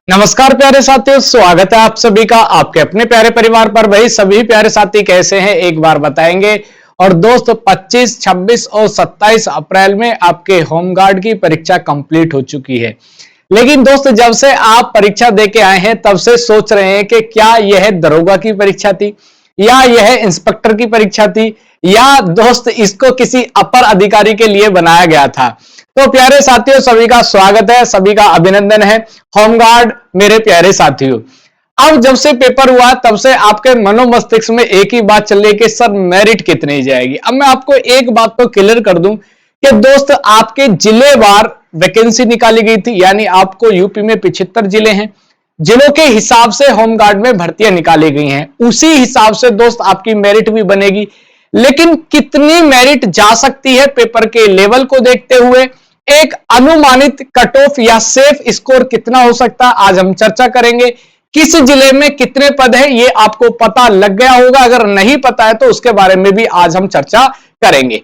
नमस्कार प्यारे साथियों, स्वागत है आप सभी का आपके अपने प्यारे परिवार पर। भाई सभी प्यारे साथी कैसे हैं एक बार बताएंगे। और दोस्त 25, 26 और 27 अप्रैल में आपके होमगार्ड की परीक्षा कंप्लीट हो चुकी है। लेकिन दोस्त जब से आप परीक्षा देके आए हैं तब से सोच रहे हैं कि क्या यह दरोगा की परीक्षा थी या यह इंस्पेक्टर की परीक्षा थी या दोस्त इसको किसी अपर अधिकारी के लिए बनाया गया था। तो प्यारे साथियों सभी का स्वागत है, सभी का अभिनंदन है होमगार्ड मेरे प्यारे साथियों। अब जब से पेपर हुआ तब से आपके मनोमस्तिष्क में एक ही बात चल रही है कि सर मेरिट कितनी जाएगी। अब मैं आपको एक बात तो क्लियर कर दूं कि दोस्त आपके जिलेवार वैकेंसी निकाली गई थी, यानी आपको यूपी में 75 जिले हैं, जिलों के हिसाब से होमगार्ड में भर्तियां निकाली गई हैं। उसी हिसाब से दोस्त आपकी मेरिट भी बनेगी। लेकिन कितनी मेरिट जा सकती है पेपर के लेवल को देखते हुए, एक अनुमानित कट ऑफ या सेफ स्कोर कितना हो सकता है, आज हम चर्चा करेंगे। किस जिले में कितने पद है ये आपको पता लग गया होगा, अगर नहीं पता है तो उसके बारे में भी आज हम चर्चा करेंगे।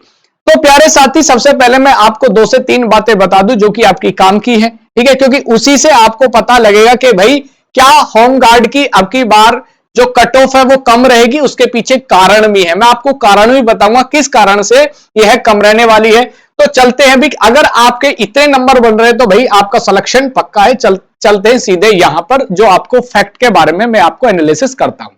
तो प्यारे साथी सबसे पहले मैं आपको 2 से 3 बातें बता दूं जो कि आपकी काम की है, ठीक है, क्योंकि उसी से आपको पता लगेगा कि भाई क्या होमगार्ड की अब की बार जो कट ऑफ है वो कम रहेगी। उसके पीछे कारण भी है, मैं आपको कारण भी बताऊंगा किस कारण से यह कम रहने वाली है। तो चलते हैं भी, अगर आपके इतने नंबर बन रहे हैं तो भाई आपका सिलेक्शन पक्का है। चलते हैं सीधे यहां पर जो आपको फैक्ट के बारे में मैं आपको एनालिसिस करता हूं।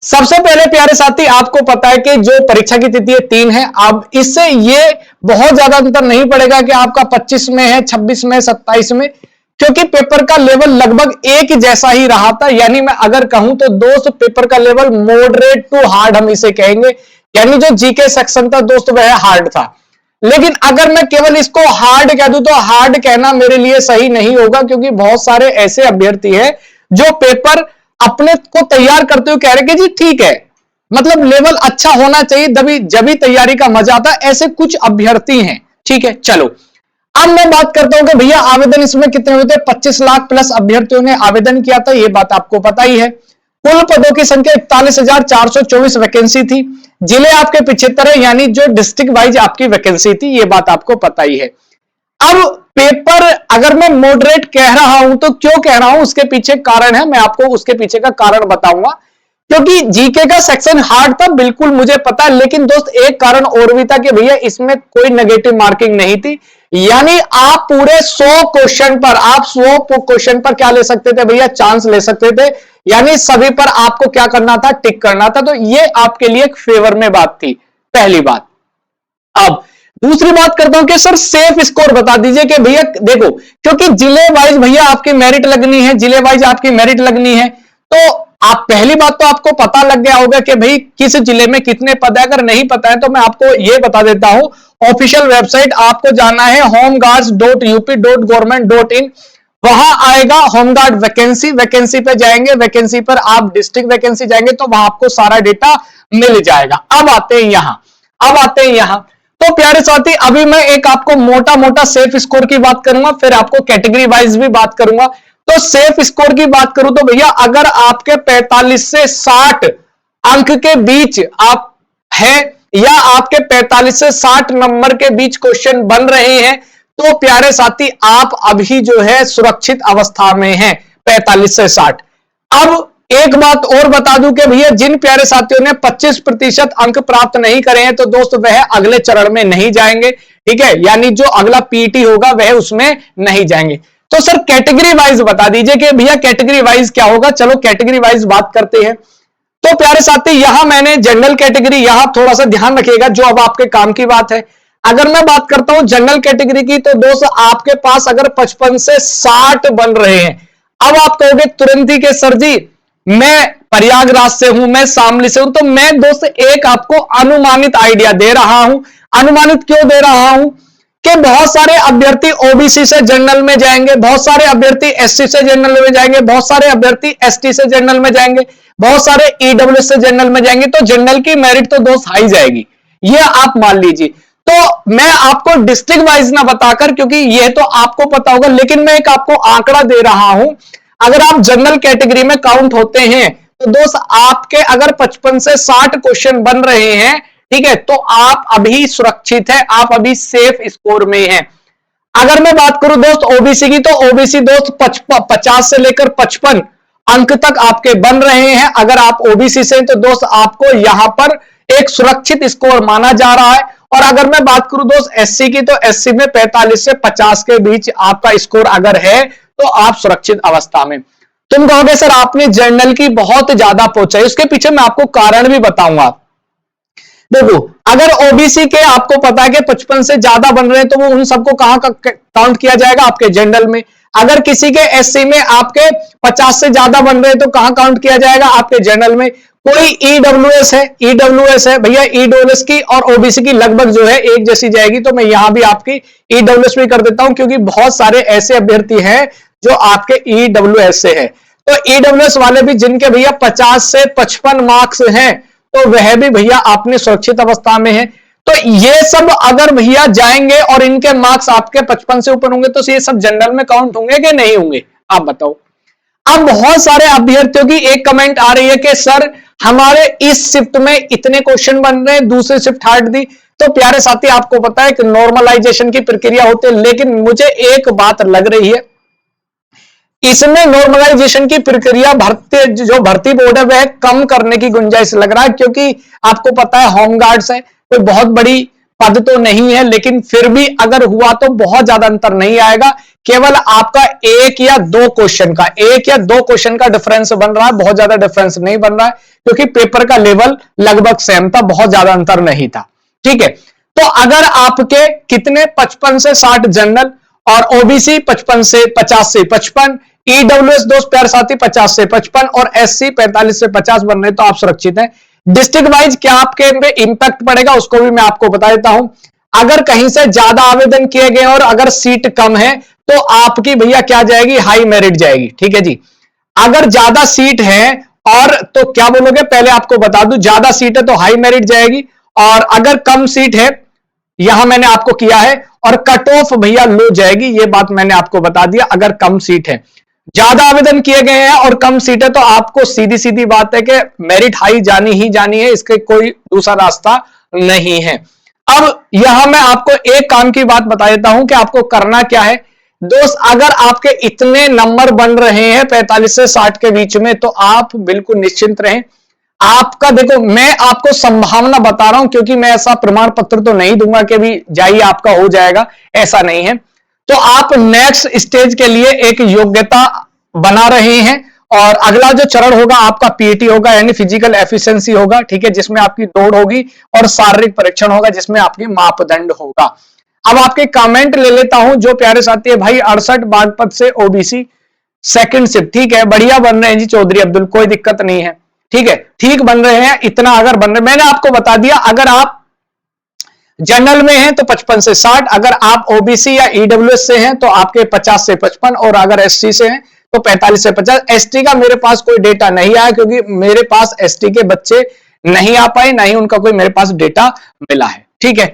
सबसे पहले प्यारे साथी आपको पता है कि जो परीक्षा की तिथि 3 है। अब इससे ये बहुत ज्यादा अंतर नहीं पड़ेगा कि आपका 25 में है, 26 में, 27 में, क्योंकि पेपर का लेवल लगभग एक जैसा ही रहा था। यानी मैं अगर कहूं तो दोस्त पेपर का लेवल मॉडरेट टू हार्ड हम इसे कहेंगे, यानी जो जीके सेक्शन था दोस्त वह हार्ड था। लेकिन अगर मैं केवल इसको हार्ड कह दूं तो हार्ड कहना मेरे लिए सही नहीं होगा, क्योंकि बहुत सारे ऐसे अभ्यर्थी हैं जो पेपर अपने को तैयार करते हुए कह रहे कि जी ठीक है, मतलब लेवल अच्छा होना चाहिए तभी जब भी तैयारी का मजा आता है। ऐसे कुछ अभ्यर्थी हैं, ठीक है। चलो अब मैं बात करता हूं कि भैया आवेदन इसमें कितने हुए थे। 25 लाख प्लस अभ्यर्थियों ने आवेदन किया था, यह बात आपको पता ही है। कुल पदों की संख्या 41,424 वैकेंसी थी। जिले आपके 75 है, यानी जो डिस्ट्रिक्ट वाइज आपकी वैकेंसी थी, यह बात आपको पता ही है। अब पेपर अगर मैं मॉडरेट कह रहा हूं तो क्यों कह रहा हूं, उसके पीछे कारण है, मैं आपको उसके पीछे का कारण बताऊंगा। क्योंकि जीके का सेक्शन हार्ड था, बिल्कुल मुझे पता है, लेकिन दोस्त एक कारण और भी था कि भैया इसमें कोई नेगेटिव मार्किंग नहीं थी। यानी आप पूरे 100 क्वेश्चन पर, आप 100 क्वेश्चन पर क्या ले सकते थे भैया, चांस ले सकते थे। यानी सभी पर आपको क्या करना था, टिक करना था। तो ये आपके लिए एक फेवर में बात थी, पहली बात। अब दूसरी बात करता हूं कि सर सेफ स्कोर बता दीजिए कि भैया देखो, क्योंकि जिले वाइज भैया आपकी मेरिट लगनी है, जिले वाइज आपकी मेरिट लगनी है। तो आप पहली बात तो आपको पता लग गया होगा कि भाई किस जिले में कितने पद है। अगर नहीं पता है तो मैं आपको यह बता देता हूं, ऑफिशियल वेबसाइट आपको जाना है homeguards.up.government.in। वहां आएगा होमगार्ड वैकेंसी, वैकेंसी पे जाएंगे, वैकेंसी पर आप डिस्ट्रिक्ट वैकेंसी जाएंगे तो वहां आपको सारा डेटा मिल जाएगा। अब आते हैं यहां। तो प्यारे साथी अभी मैं एक आपको मोटा मोटा सेफ स्कोर की बात करूंगा, फिर आपको कैटेगरी वाइज भी बात करूंगा। तो सेफ स्कोर की बात करूं तो भैया अगर आपके 45 से 60 अंक के बीच आप है, या आपके 45 से 60 नंबर के बीच क्वेश्चन बन रहे हैं, तो प्यारे साथी आप अभी जो है सुरक्षित अवस्था में हैं, 45 से 60। अब एक बात और बता दूं कि भैया जिन प्यारे साथियों ने 25% अंक प्राप्त नहीं करे हैं तो दोस्त वह अगले चरण में नहीं जाएंगे, ठीक है, यानी जो अगला पीटी होगा वह उसमें नहीं जाएंगे। तो सर कैटेगरी वाइज बता दीजिए कि भैया कैटेगरी वाइज क्या होगा। चलो कैटेगरी वाइज बात करते हैं। तो प्यारे साथी यहां मैंने जनरल कैटेगरी, यहां थोड़ा सा ध्यान रखिएगा जो अब आपके काम की बात है। अगर मैं बात करता हूं जनरल कैटेगरी की तो दोस्त आपके पास अगर 55 से 60 बन रहे हैं, अब आप कहोगे तुरंत ही के सर जी मैं प्रयागराज से हूं, मैं शामली से हूं, तो मैं दोस्त एक आपको अनुमानित आइडिया दे रहा हूं। अनुमानित क्यों दे रहा हूं कि बहुत सारे अभ्यर्थी ओबीसी से जनरल में जाएंगे, बहुत सारे अभ्यर्थी एससी से जनरल में जाएंगे, बहुत सारे अभ्यर्थी एसटी से जनरल में जाएंगे, बहुत सारे ईडब्ल्यूएस से जनरल में जाएंगे। तो जनरल की मेरिट तो दोस्त हाई जाएगी, ये आप मान लीजिए। तो मैं आपको डिस्ट्रिक्ट वाइज ना बताकर, क्योंकि यह तो आपको पता होगा, लेकिन मैं एक आपको आंकड़ा दे रहा हूं। अगर आप जनरल कैटेगरी में काउंट होते हैं तो दोस्त आपके अगर 55 से 60 क्वेश्चन बन रहे हैं, ठीक है, तो आप अभी सुरक्षित है, आप अभी सेफ स्कोर में हैं। अगर मैं बात करूं दोस्त ओबीसी की, तो ओबीसी दोस्त 50 से लेकर 55 अंक तक आपके बन रहे हैं। अगर आप ओबीसी से हैं तो दोस्त आपको यहां पर एक सुरक्षित स्कोर माना जा रहा है। और अगर मैं बात करूं दोस्त एससी की, तो एससी में 45 से 50 के बीच आपका स्कोर अगर है तो आप सुरक्षित अवस्था में। तुम कहोगे सर आपने जनरल की बहुत ज्यादा पहुंचाई, उसके पीछे मैं आपको कारण भी बताऊंगा। देखो, अगर ओबीसी के आपको पता है कि 55 से ज्यादा बन रहे हैं तो वो उन सबको कहां काउंट किया जाएगा, आपके जनरल में। अगर किसी के एससी में आपके 50 से ज्यादा बन रहे हैं तो कहां काउंट किया जाएगा, आपके जनरल में। कोई ईडब्ल्यूएस है, ईडब्ल्यूएस है भैया, ईडब्ल्यूएस की और ओबीसी की लगभग जो है एक जैसी जाएगी, तो मैं यहां भी आपकी ईडब्ल्यूएस भी कर देता हूं, क्योंकि बहुत सारे ऐसे अभ्यर्थी हैं जो आपके ईडब्ल्यूएस से है। तो ईडब्ल्यूएस वाले भी जिनके भैया 50 से 55 मार्क्स हैं, तो वह भी भैया आपने सुरक्षित अवस्था में है। तो ये सब अगर भैया जाएंगे और इनके मार्क्स आपके 55 से ऊपर होंगे, तो ये सब जनरल में काउंट होंगे कि नहीं होंगे, आप बताओ। अब बहुत सारे अभ्यर्थियों की एक कमेंट आ रही है कि सर हमारे इस शिफ्ट में इतने क्वेश्चन बन रहे हैं, दूसरी शिफ्ट हट दी। तो प्यारे साथी, आपको पता है कि नॉर्मलाइजेशन की प्रक्रिया होती है, लेकिन मुझे एक बात लग रही है, इसमें नॉर्मलाइजेशन की प्रक्रिया भर्ती बोर्ड है वह कम करने की गुंजाइश लग रहा है, क्योंकि आपको पता है होमगार्ड्स है, कोई बहुत बड़ी पद तो नहीं है, लेकिन फिर भी अगर हुआ तो बहुत ज्यादा अंतर नहीं आएगा। केवल आपका एक या दो क्वेश्चन का डिफरेंस बन रहा है, बहुत ज्यादा डिफरेंस नहीं बन रहा है, क्योंकि पेपर का लेवल लगभग सेम था, बहुत ज्यादा अंतर नहीं था। ठीक है, तो अगर आपके कितने 55 से 60 जनरल और ओबीसी 55 से 50 से 55, ईडब्ल्यूएस दोस्त प्यारे साथी 50 से 55 और एससी 45 से 50 बन रहे, तो आप सुरक्षित हैं। डिस्ट्रिक्ट वाइज क्या आपके पे इंपैक्ट पड़ेगा उसको भी मैं आपको बता देता हूं। अगर कहीं से ज्यादा आवेदन किए गए और अगर सीट कम है तो आपकी भैया क्या जाएगी, हाई मेरिट जाएगी। ठीक है जी, अगर ज्यादा सीट है और तो क्या बोलोगे, पहले आपको बता दूं, ज्यादा सीट है तो हाई मेरिट जाएगी, और अगर कम सीट है यहां मैंने आपको किया है, और कट ऑफ भैया लो जाएगी, ये बात मैंने आपको बता दिया। अगर कम सीट है, ज्यादा आवेदन किए गए हैं और कम सीट है, तो आपको सीधी सीधी बात है कि मेरिट हाई जानी ही जानी है, इसके कोई दूसरा रास्ता नहीं है। अब यहां मैं आपको एक काम की बात बता देता हूं कि आपको करना क्या है दोस्त। अगर आपके इतने नंबर बन रहे हैं 45 से 60 के बीच में, तो आप बिल्कुल निश्चिंत रहें। आपका देखो, मैं आपको संभावना बता रहा हूं, क्योंकि मैं ऐसा प्रमाण पत्र तो नहीं दूंगा कि भी जाइए आपका हो जाएगा, ऐसा नहीं है। तो आप नेक्स्ट स्टेज के लिए एक योग्यता बना रहे हैं, और अगला जो चरण होगा आपका पीएटी होगा, यानी फिजिकल एफिशिएंसी होगा। ठीक है, जिसमें आपकी दौड़ होगी और शारीरिक परीक्षण होगा, जिसमें आपकी मापदंड होगा। अब आपके कमेंट ले लेता हूं जो प्यारे साथी है भाई, 68 बागपत से ओबीसी सेकंड शिफ्ट, ठीक है, बढ़िया बन रहे हैं जी चौधरी अब्दुल, कोई दिक्कत नहीं है। ठीक है, ठीक बन रहे हैं, इतना अगर बन रहे, मैंने आपको बता दिया, अगर आप जनरल में हैं तो 55 से 60, अगर आप ओबीसी या ईडब्ल्यूएस से हैं तो आपके 50 से 55, और अगर एससी से हैं तो 45 से 50। एसटी का मेरे पास कोई डेटा नहीं आया, क्योंकि मेरे पास एसटी के बच्चे नहीं आ पाए, ना ही उनका कोई मेरे पास डेटा मिला है। ठीक है,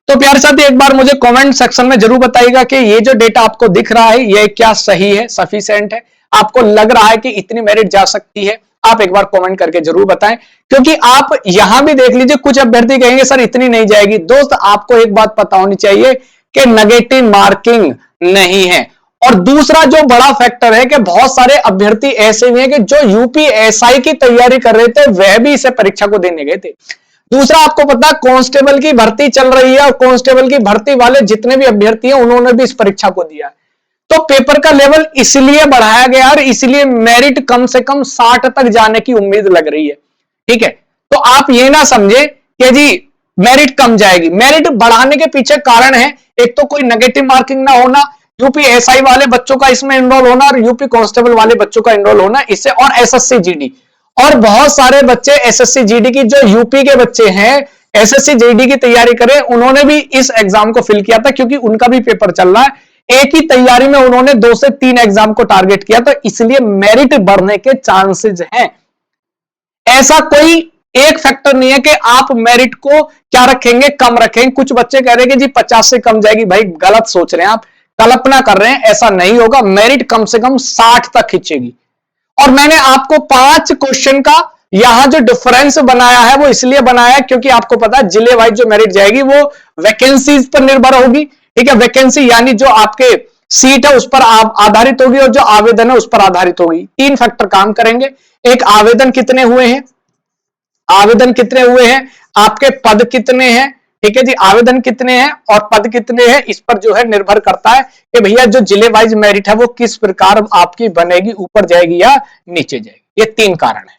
तो प्यारे साथी एक बार मुझे कमेंट सेक्शन में जरूर बताइएगा कि ये जो डेटा आपको दिख रहा है ये क्या सही है, सफिशिएंट है, आपको लग रहा है कि इतनी मेरिट जा सकती है। आप एक बार कमेंट करके जरूर बताएं, क्योंकि आप यहां भी देख लीजिए, कुछ अभ्यर्थी कहेंगे सर इतनी नहीं जाएगी। दोस्त आपको एक बात पता होनी चाहिए कि नेगेटिव मार्किंग नहीं है। और दूसरा जो बड़ा फैक्टर है कि बहुत सारे अभ्यर्थी ऐसे भी हैं कि जो यूपीएसआई की तैयारी कर रहे थे वह भी इसे परीक्षा को देने गए थे। दूसरा आपको पता है कांस्टेबल की भर्ती चल रही है, और कांस्टेबल की भर्ती वाले जितने भी अभ्यर्थी हैं उन्होंने भी इस परीक्षा को दिया है। तो पेपर का लेवल इसलिए बढ़ाया गया और इसलिए मेरिट कम से कम 60 तक जाने की उम्मीद लग रही है। ठीक है, तो आप ये ना समझे कि जी मेरिट कम जाएगी, मेरिट बढ़ाने के पीछे कारण है, एक तो कोई नेगेटिव मार्किंग ना होना, यूपीएसआई वाले बच्चों का इसमें एनरोल होना, और यूपी कांस्टेबल वाले बच्चों का एनरोल होना इससे, और एसएससी जीडी, और बहुत सारे बच्चे एसएससी जीडी की जो यूपी के बच्चे हैं एसएससी जीडी की तैयारी करें, उन्होंने भी इस एग्जाम को फिल किया था, क्योंकि उनका भी पेपर चल रहा है। एक ही तैयारी में उन्होंने 2 से 3 एग्जाम को टारगेट किया, तो इसलिए मेरिट बढ़ने के चांसेस हैं। ऐसा कोई एक फैक्टर नहीं है कि आप मेरिट को क्या रखेंगे, कम रखेंगे। कुछ बच्चे कह रहे हैं कि जी 50 से कम जाएगी, भाई गलत सोच रहे हैं आप, कल्पना कर रहे हैं, ऐसा नहीं होगा। मेरिट कम से कम 60 तक खींचेगी। और मैंने आपको 5 क्वेश्चन का यहां जो डिफरेंस बनाया है वो इसलिए बनाया है क्योंकि आपको पता है जिले वाइज जो मेरिट जाएगी वो वैकेंसीज पर निर्भर होगी, ठीक है। वैकेंसी यानी जो आपके सीट है उस पर आधारित होगी और जो आवेदन है उस पर आधारित होगी। 3 फैक्टर काम करेंगे। एक, आवेदन कितने हुए हैं, आवेदन कितने हुए हैं, आपके पद कितने हैं, ठीक है जी, आवेदन कितने हैं और पद कितने हैं, इस पर जो है निर्भर करता है कि भैया जो जिले वाइज मेरिट है वो किस प्रकार आपकी बनेगी, ऊपर जाएगी या नीचे जाएगी। ये 3 कारण है,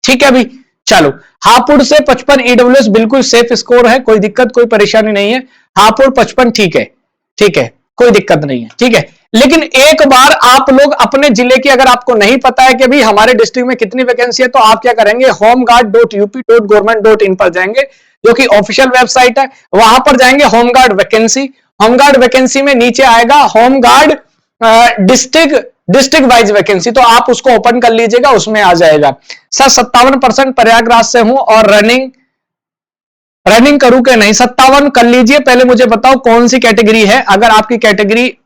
ठीक है अभी। चलो, हापुड़ से 55 ईडब्ल्यूएस बिल्कुल सेफ स्कोर है, कोई दिक्कत कोई परेशानी नहीं है। हापुड़ 55 ठीक है, ठीक है, कोई दिक्कत नहीं है, ठीक है। लेकिन एक बार आप लोग अपने जिले की, अगर आपको नहीं पता है कि भाई हमारे डिस्ट्रिक्ट में कितनी वैकेंसी है, तो आप क्या करेंगे, homeguard.up.government.in पर जाएंगे, जो कि ऑफिशियल वेबसाइट है। वहां पर जाएंगे, होमगार्ड वैकेंसी, होमगार्ड वैकेंसी में नीचे आएगा होमगार्ड डिस्ट्रिक्ट वाइज वैकेंसी, तो आप उसको ओपन कर लीजिएगा, उसमें आ जाएगा। सर 57% प्रयागराज से हूं और रनिंग करूं कि नहीं, 57 कर लीजिए। पहले मुझे बताओ कौन सी कैटेगरी है, अगर आपकी कैटेगरी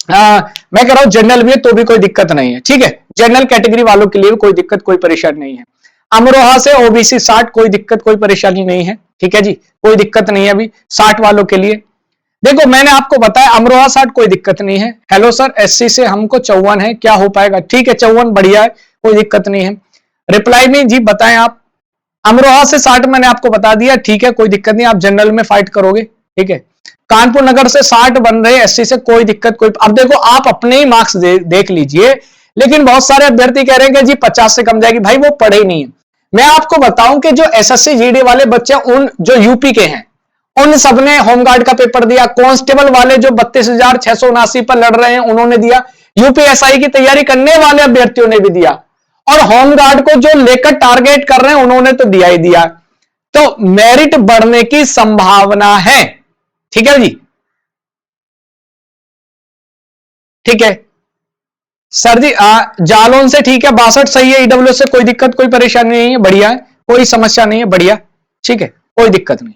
मैं कह रहा हूं जनरल भी है तो भी कोई दिक्कत नहीं है, ठीक है। जनरल कैटेगरी वालों के लिए कोई दिक्कत कोई परेशानी नहीं है। अमरोहा से ओबीसी 60, कोई दिक्कत कोई परेशानी नहीं है, ठीक है जी, कोई दिक्कत नहीं है अभी 60 वालों के लिए। देखो मैंने आपको बताया अमरोहा 60 कोई दिक्कत नहीं है। हेलो सर, एससी से हमको 54 है, क्या हो पाएगा, ठीक है 54 बढ़िया है, कोई दिक्कत नहीं है। रिप्लाई में जी बताएं आप, अमरोहा से 60 मैंने आपको बता दिया, ठीक है कोई दिक्कत नहीं, आप जनरल में फाइट करोगे, ठीक है। कानपुर नगर से 60 बन रहे एससी से, कोई दिक्कत कोई, अब देखो आप अपने ही मार्क्स देख लीजिए, लेकिन बहुत सारे अभ्यर्थी कह रहे हैं कि जी 50 से कम जाएगी, भाई वो पढ़े ही नहीं है। मैं आपको बताऊं कि जो एसएससी जीडी वाले बच्चे उन जो यूपी के हैं उन सबने होमगार्ड का पेपर दिया, कांस्टेबल वाले जो 32,679 पर लड़ रहे हैं उन्होंने दिया, यूपीएसआई की तैयारी करने वाले अभ्यर्थियों ने भी दिया, और होमगार्ड को जो लेकर टारगेट कर रहे हैं उन्होंने तो दिया ही दिया। तो मेरिट बढ़ने की संभावना है, ठीक है जी, ठीक है। सर जी जालौन से ठीक है 62 सही है, ईडब्ल्यू से कोई दिक्कत कोई परेशानी नहीं है, बढ़िया है, कोई समस्या नहीं है, बढ़िया, ठीक है, कोई दिक्कत नहीं,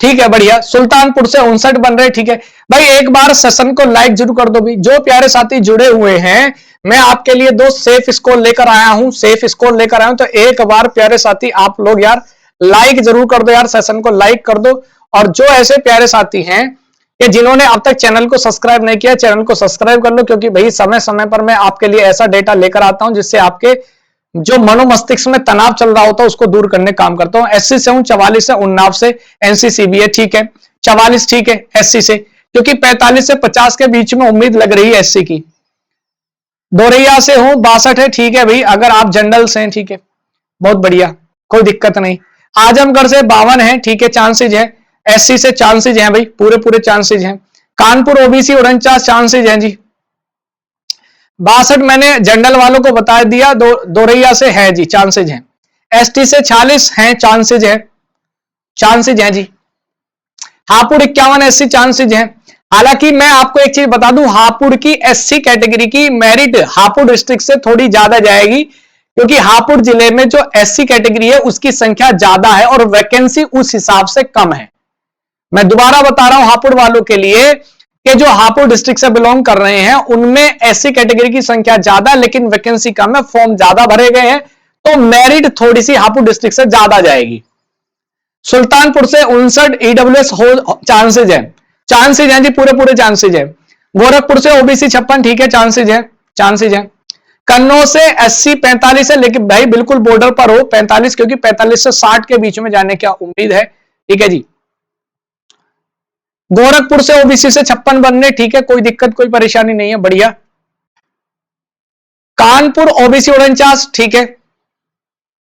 ठीक है बढ़िया। सुल्तानपुर से 59 बन रहे, ठीक है भाई। एक बार सेशन को लाइक जरूर कर दो भी, जो प्यारे साथी जुड़े हुए हैं, मैं आपके लिए दो सेफ स्कोर लेकर आया हूं, सेफ स्कोर लेकर आया हूं, तो एक बार प्यारे साथी आप लोग यार लाइक जरूर कर दो यार, सेशन को लाइक कर दो। और जो ऐसे प्यारे साथी हैं कि जिन्होंने अब तक चैनल को सब्सक्राइब नहीं किया, चैनल को सब्सक्राइब कर लो, क्योंकि भाई समय समय पर मैं आपके लिए ऐसा डेटा लेकर आता हूं जिससे आपके जो मनोमस्तिष्क में तनाव चल रहा होता है उसको दूर करने काम करता हूं। एससी से हूं 44 से, उन्नाव से, एनसीसी भी है, ठीक है 44 ठीक है एससी से, क्योंकि 45 से 50 के बीच में उम्मीद लग रही है एससी की। दोरैया से हूं 62 है, ठीक है भाई, अगर आप जनरल से हैं, ठीक है बहुत बढ़िया, कोई दिक्कत नहीं। आजमगढ़ से 52 है, ठीक है चांसेज है, एससी से चांसेज हैं भाई, पूरे चांसेज हैं। कानपुर ओबीसी 49 चांसेज हैं जी। 62 मैंने जनरल वालों को बता दिया, दोरैया से है जी, चांसेज हैं। एसटी से 46 हैं, चांसेज है, चांसेज हैं जी। हापुड़ 51 एससी चांसेज हैं। हालांकि मैं आपको एक चीज बता दूं, हापुड़ की एससी कैटेगरी की मेरिट हापुड़ डिस्ट्रिक्ट से थोड़ी ज्यादा जाएगी, क्योंकि हापुड़ जिले में जो एससी कैटेगरी है उसकी संख्या ज्यादा है और वैकेंसी उस हिसाब से कम है। मैं दोबारा बता रहा हूं हापुड़ वालों के लिए कि जो हापुड़ डिस्ट्रिक्ट से बिलोंग कर रहे हैं उनमें एससी कैटेगरी की संख्या ज्यादा, लेकिन वैकेंसी कम है, फॉर्म ज्यादा भरे गए हैं, तो मेरिट थोड़ी सी हापुड़ डिस्ट्रिक्ट से ज्यादा जाएगी। सुल्तानपुर से 59 ईडब्ल्यूएस हो चांसेज है, चांसेज हैं जी, पूरे चांसेज है। गोरखपुर से ओबीसी 56, ठीक है चांसेज है, चांसेज है। कन्नौज से एससी 45 है, लेकिन भाई बिल्कुल बॉर्डर पर हो 45, क्योंकि 45 से 60 के बीच में जाने की उम्मीद है, ठीक है जी। गोरखपुर से ओबीसी से 56 बनने, ठीक है कोई दिक्कत कोई परेशानी नहीं है, बढ़िया। कानपुर ओबीसी 49, ठीक है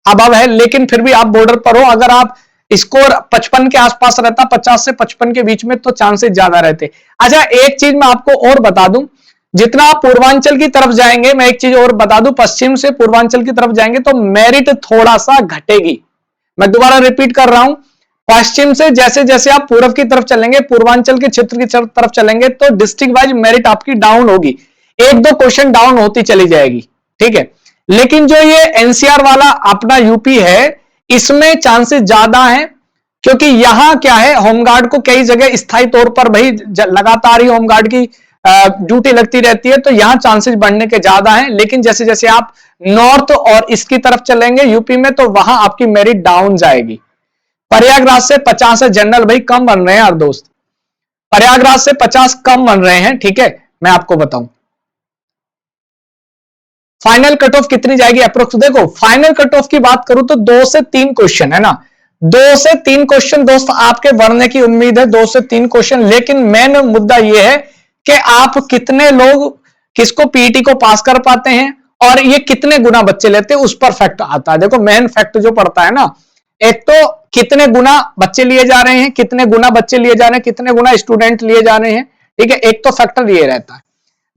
अब है, लेकिन फिर भी आप बॉर्डर पर हो, अगर आप स्कोर 55 के आसपास रहता, 50 से 55 के बीच में, तो चांसेस ज्यादा रहते। अच्छा एक चीज मैं आपको और बता दूं, जितना आप पूर्वांचल की तरफ जाएंगे, मैं एक चीज और बता दूं, पश्चिम से पूर्वांचल की तरफ जाएंगे तो मेरिट थोड़ा सा घटेगी। मैं दोबारा रिपीट कर रहा हूं, पश्चिम से जैसे जैसे आप पूर्व की तरफ चलेंगे, पूर्वांचल के क्षेत्र की तरफ चलेंगे, तो डिस्ट्रिक्ट वाइज मेरिट आपकी डाउन होगी, एक दो क्वेश्चन डाउन होती चली जाएगी, ठीक है। लेकिन जो ये एनसीआर वाला अपना यूपी है, इसमें चांसेस ज्यादा हैं, क्योंकि यहां क्या है, होमगार्ड को कई जगह स्थायी तौर पर भाई लगातार ही होमगार्ड की ड्यूटी लगती रहती है, तो यहां चांसेस बढ़ने के ज्यादा हैं। लेकिन जैसे जैसे आप नॉर्थ और इसकी तरफ चलेंगे यूपी में, तो वहां आपकी मेरिट डाउन जाएगी। प्रयागराज से 50 है जनरल, भाई कम बन रहे हैं यार दोस्त, प्रयागराज से 50 कम बन रहे हैं, ठीक है। मैं आपको बताऊं फाइनल कट ऑफ कितनी जाएगी अप्रोक्स। देखो फाइनल कट ऑफ की बात करूं तो 2 से 3 क्वेश्चन है ना, 2 से 3 क्वेश्चन दोस्त आपके बढ़ने की उम्मीद है, 2 से 3 क्वेश्चन। लेकिन मेन मुद्दा यह है कि आप कितने लोग किसको पीईटी को पास कर पाते हैं और ये कितने गुना बच्चे लेते हैं, उस पर फैक्ट आता है। देखो मेन फैक्ट जो पड़ता है ना, एक तो कितने गुना बच्चे लिए जा रहे हैं, कितने गुना बच्चे लिए जा रहे हैं, कितने गुना स्टूडेंट लिए जा रहे हैं, ठीक है, एक तो फैक्टर ये रहता है।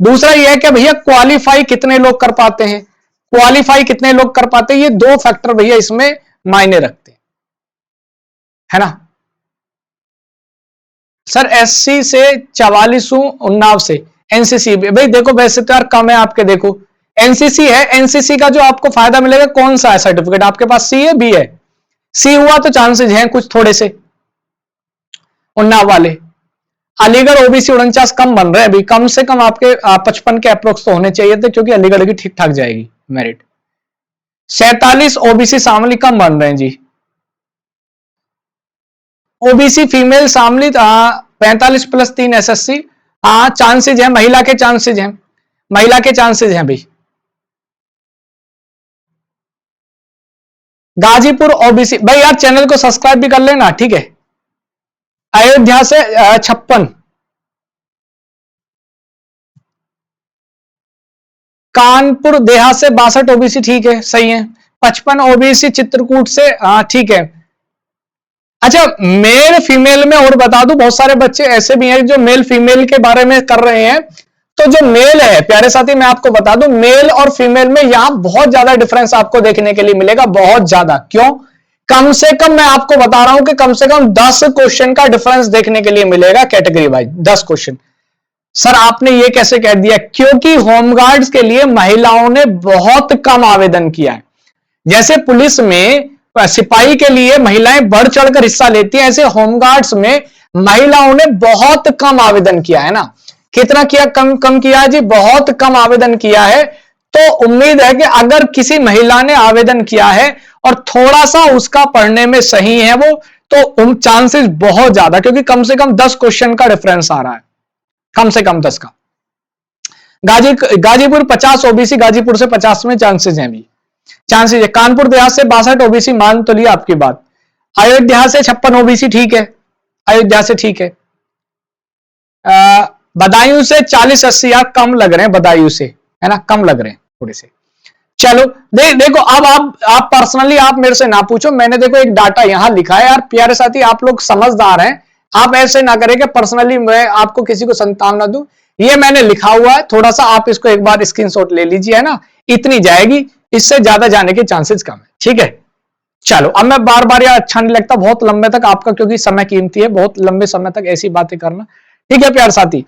दूसरा ये है कि भैया क्वालिफाई कितने लोग कर पाते हैं, क्वालिफाई कितने लोग कर पाते हैं, ये 2 फैक्टर भैया इसमें मायने रखते हैं, है ना। सर एससी से 44 उन्नाव से एनसीसी, भाई देखो वैसे तो यार कम है आपके, देखो एनसीसी है, एनसीसी का जो आपको फायदा मिलेगा कौन सा है सर्टिफिकेट आपके पास, सी है बी है, सी हुआ तो चांसेस हैं कुछ थोड़े से उन्नाव वाले। अलीगढ़ ओबीसी 49 कम बन रहे हैं अभी, कम से कम आपके 55 के अप्रोक्स तो होने चाहिए थे, क्योंकि अलीगढ़ की ठीक ठाक जाएगी मेरिट। 47 ओबीसी शामली कम बन रहे हैं जी, OBC female Shamli 45 plus 3 SSC, हाँ चांसेज है, महिला के चांसेज हैं, महिला के चांसेज हैं भाई। गाजीपुर ओबीसी, भाई यार चैनल को सब्सक्राइब भी कर लेना, ठीक है। अयोध्या से 56, कानपुर देहात से 62 ओबीसी, ठीक है सही है। 55 ओबीसी चित्रकूट से, ठीक है। अच्छा मेल फीमेल में और बता दूं, बहुत सारे बच्चे ऐसे भी हैं जो मेल फीमेल के बारे में कर रहे हैं। तो जो मेल है प्यारे साथी, मैं आपको बता दूं मेल और फीमेल में यहां बहुत ज्यादा डिफरेंस आपको देखने के लिए मिलेगा, बहुत ज्यादा। क्यों? कम से कम मैं आपको बता रहा हूं कि कम से कम 10 क्वेश्चन का डिफरेंस देखने के लिए मिलेगा कैटेगरी वाइज, 10 क्वेश्चन। सर आपने ये कैसे कह दिया? क्योंकि होमगार्ड्स के लिए महिलाओं ने बहुत कम आवेदन किया है। जैसे पुलिस में सिपाही के लिए महिलाएं बढ़ चढ़कर हिस्सा लेती हैं, ऐसे होमगार्ड्स में महिलाओं ने बहुत कम आवेदन किया है ना। कितना किया? कम किया है जी, बहुत कम आवेदन किया है। तो उम्मीद है कि अगर किसी महिला ने आवेदन किया है और थोड़ा सा उसका पढ़ने में सही है वो, तो चांसेस बहुत ज्यादा, क्योंकि कम से कम 10 क्वेश्चन का डिफरेंस आ रहा है, कम से कम 10 का। गाजीपुर 50 ओबीसी, गाजीपुर से 50 में चांसेस हैं भी, चांसेस है। कानपुर देहात से 62 ओबीसी, मान तो लिया आपकी बात। अयोध्या से 56 ओबीसी, ठीक है, अयोध्या से ठीक है। बदायूं से 40-80 यार कम लग रहे हैं, बदायूं से है ना, कम लग रहे हैं थोड़े से। चलो देखो अब आप पर्सनली आप मेरे से ना पूछो, मैंने देखो एक डाटा यहां लिखा है यार प्यारे साथी, आप लोग समझदार हैं, आप ऐसे ना करें कि पर्सनली मैं आपको किसी को संतावना दूं। ये मैंने लिखा हुआ है, थोड़ा सा आप इसको एक बार स्क्रीनशॉट ले लीजिए, है ना, इतनी जाएगी, इससे ज्यादा जाने के चांसेस कम है, ठीक है। चलो अब मैं बार बार यार अच्छा नहीं लगता बहुत लंबे तक आपका, क्योंकि समय कीमती है, बहुत लंबे समय तक ऐसी बातें करना, ठीक है प्यार साथी।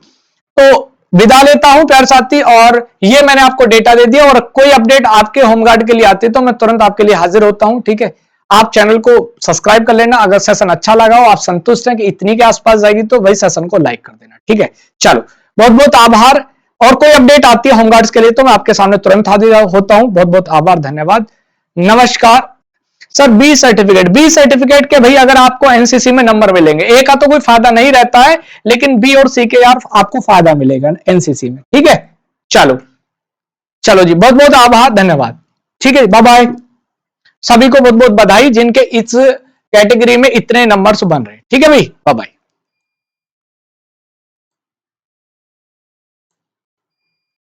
तो विदा लेता हूं प्यार साथी, और ये मैंने आपको डेटा दे दिया, और कोई अपडेट आपके होमगार्ड के लिए आती है तो मैं तुरंत आपके लिए हाजिर होता हूं, ठीक है। आप चैनल को सब्सक्राइब कर लेना, अगर सेशन अच्छा लगा हो, आप संतुष्ट हैं कि इतनी के आसपास जाएगी, तो वही सेशन को लाइक कर देना, ठीक है। चलो बहुत बहुत आभार, और कोई अपडेट आती है होमगार्ड्स के लिए तो मैं आपके सामने तुरंत हाजिर होता हूं। बहुत बहुत आभार, धन्यवाद, नमस्कार। सर बी सर्टिफिकेट के भाई अगर आपको एनसीसी में नंबर मिलेंगे, ए का तो कोई फायदा नहीं रहता है, लेकिन बी और सी के यार आपको फायदा मिलेगा एनसीसी में, ठीक है। चलो चलो जी, बहुत बहुत आभार, धन्यवाद, ठीक है, बाय बाय। सभी को बहुत बहुत बधाई जिनके इस कैटेगरी में इतने नंबर्स बन रहे हैं, ठीक है भाई, बाय बाय।